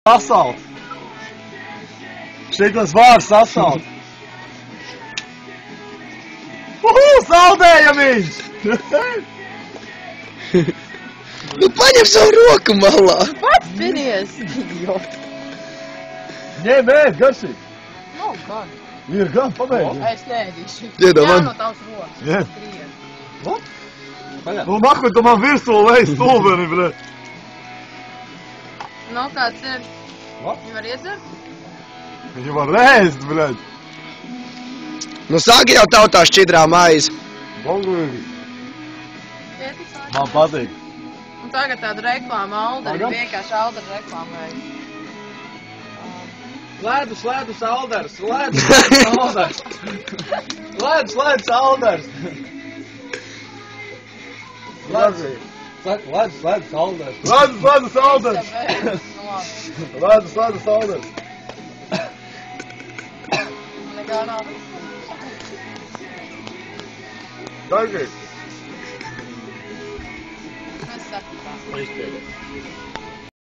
Sasalt. Šitas vārds sasalt. Saldējamiņš! Nu paņem savu roku malā! Pats pinies! Idiot! Ņem ēd, garšīgi! Nav gan. Ir gan, pamēģini. Es neēdīšu. Iedod man. Jā, no tavs rokas. Jā. Skrien. Nu, nahuj, tu man virsū lej stulbeni, bre. Nu, kāds ir? Va? Viņu var iedzert? Viņu var ēst, bre. Nu sāki jau tautā šķidrā maizi. Bonguīgi. Tēti sāk. Man patīk. Un tagad tāda reklāma Alderi, Tagad? vienkārši Alderi reklāmēja. Ledus, Alders, Alders. Ledus, Alders. Saka, ledus, Alders. Ledus, Alders. Nu labi. Ledus, Alders. Nekā nav. Garšīgi. Es saku tā. Izpēdē.